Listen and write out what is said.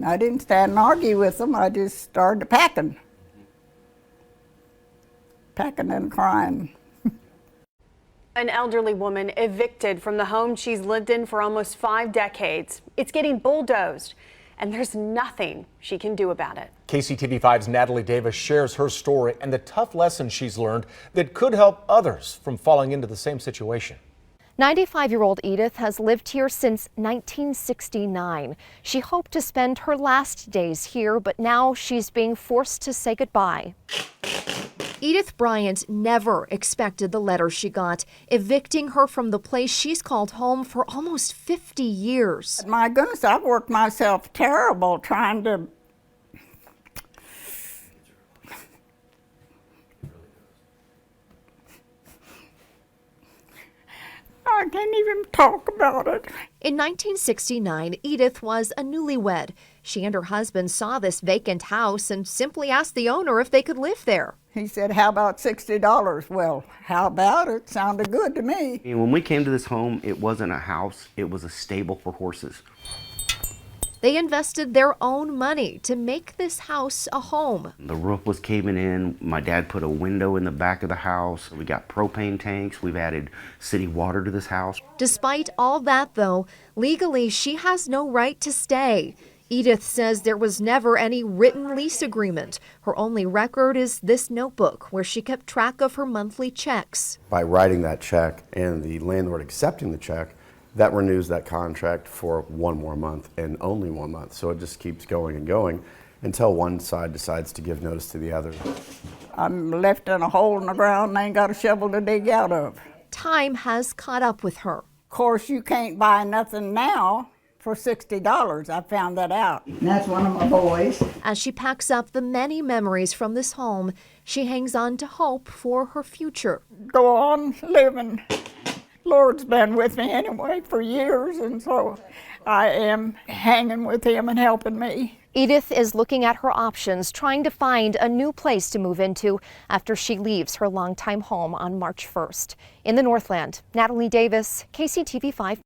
I didn't stand and argue with them. I just started packing and crying. An elderly woman evicted from the home she's lived in for almost 5 decades. It's getting bulldozed, and there's nothing she can do about it. KCTV5's Natalie Davis shares her story and the tough lessons she's learned that could help others from falling into the same situation. 95-year-old Edith has lived here since 1969. She hoped to spend her last days here, but now she's being forced to say goodbye. Edith Bryant never expected the letter she got, evicting her from the place she's called home for almost 50 years. My goodness, I've worked myself terrible trying to I can't even talk about it. In 1969, Edith was a newlywed. She and her husband saw this vacant house and simply asked the owner if they could live there. He said, "How about $60? Well, how about it? Sounded good to me. And when we came to this home, it wasn't a house, it was a stable for horses. They invested their own money to make this house a home. The roof was caving in. My dad put a window in the back of the house. We got propane tanks. We've added city water to this house. Despite all that, though, legally she has no right to stay. Edith says there was never any written lease agreement. Her only record is this notebook where she kept track of her monthly checks. By writing that check and the landlord accepting the check, that renews that contract for 1 more month and only 1 month. So it just keeps going and going until one side decides to give notice to the other. I'm left in a hole in the ground and I ain't got a shovel to dig out of. Time has caught up with her. Of course, you can't buy nothing now for $60. I found that out. And that's one of my boys. As she packs up the many memories from this home, she hangs on to hope for her future. Go on living. Lord's been with me anyway for years, and so I am hanging with him and helping me. Edith is looking at her options, trying to find a new place to move into after she leaves her longtime home on March 1st. In the Northland, Natalie Davis, KCTV5.